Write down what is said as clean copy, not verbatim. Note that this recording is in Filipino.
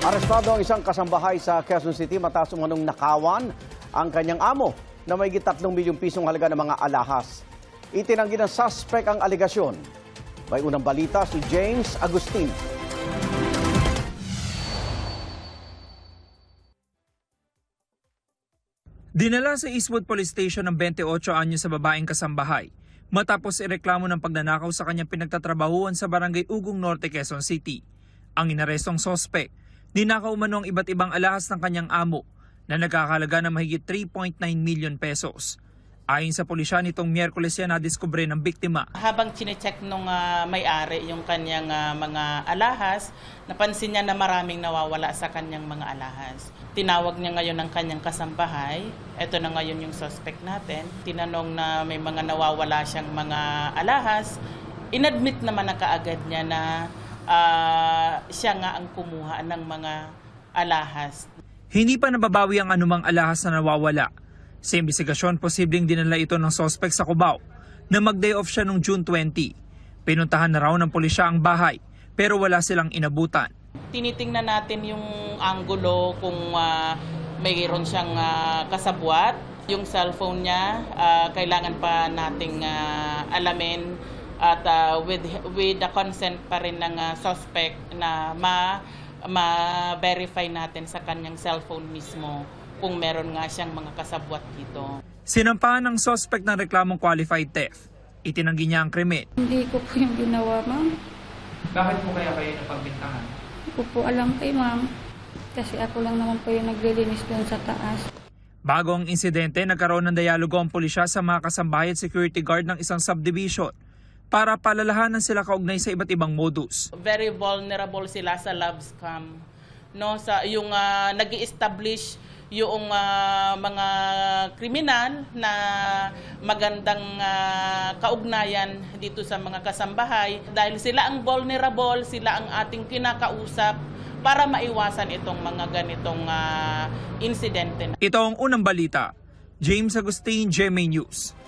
Arestado ang isang kasambahay sa Quezon City matapos umanong nakawan ang kanyang amo na may 3 milyong pisong halaga ng mga alahas. Itinanggi ng suspect ang alegasyon. May unang balita si James Agustin. Dinala sa Eastwood Police Station ng 28 anyo sa babaeng kasambahay matapos ireklamo ng pagnanakaw sa kanyang pinagtatrabahuan sa Barangay Ugong Norte, Quezon City. Ang inarestong suspect, ninakaw umano ang iba't ibang alahas ng kanyang amo na nagkakahalaga ng mahigit 3.9 million pesos. Ayon sa pulisya, nitong Miyerkules yan nadiskubre ng biktima. Habang chinecheck nung may-ari yung kanyang mga alahas, napansin niya na maraming nawawala sa kanyang mga alahas. Tinawag niya ngayon ang kanyang kasambahay. Ito na ngayon yung suspect natin. Tinanong na may mga nawawala siyang mga alahas. Inadmit naman na kaagad niya na siya nga ang kumuha ng mga alahas. Hindi pa nababawi ang anumang alahas na nawawala. Sa imbestigasyon, posibleng dinala ito ng suspect sa Cubao na mag-day off siya noong June 20. Pinuntahan na raw ng pulisya ang bahay pero wala silang inabutan. Tinitingnan natin yung anggulo kung mayroon siyang kasabwat. Yung cellphone niya, kailangan pa nating alamin at with the consent pa rin ng suspect na ma-verify natin sa kanyang cellphone mismo kung meron nga siyang mga kasabwat dito. Sinampahan ng suspect ng reklamong qualified theft. Itinanggi niya ang krimen. Hindi ko po yung ginawa, ma'am. Bakit po kaya kayo napagbintangan? Hindi ko po alam kay ma'am. Kasi ako lang naman po yung naglilinis doon sa taas. Bago ang insidente, nagkaroon ng dialogo ang pulisya sa mga kasambahay at security guard ng isang subdivision para palalahanan sila kaugnay sa iba't ibang modus. Very vulnerable sila sa love scam. No, sa yung nag-i-establish yung mga kriminal na magandang kaugnayan dito sa mga kasambahay dahil sila ang vulnerable, sila ang ating kinakausap para maiwasan itong mga ganitong insidente. Ito ang unang balita. James Agustin, GMA News.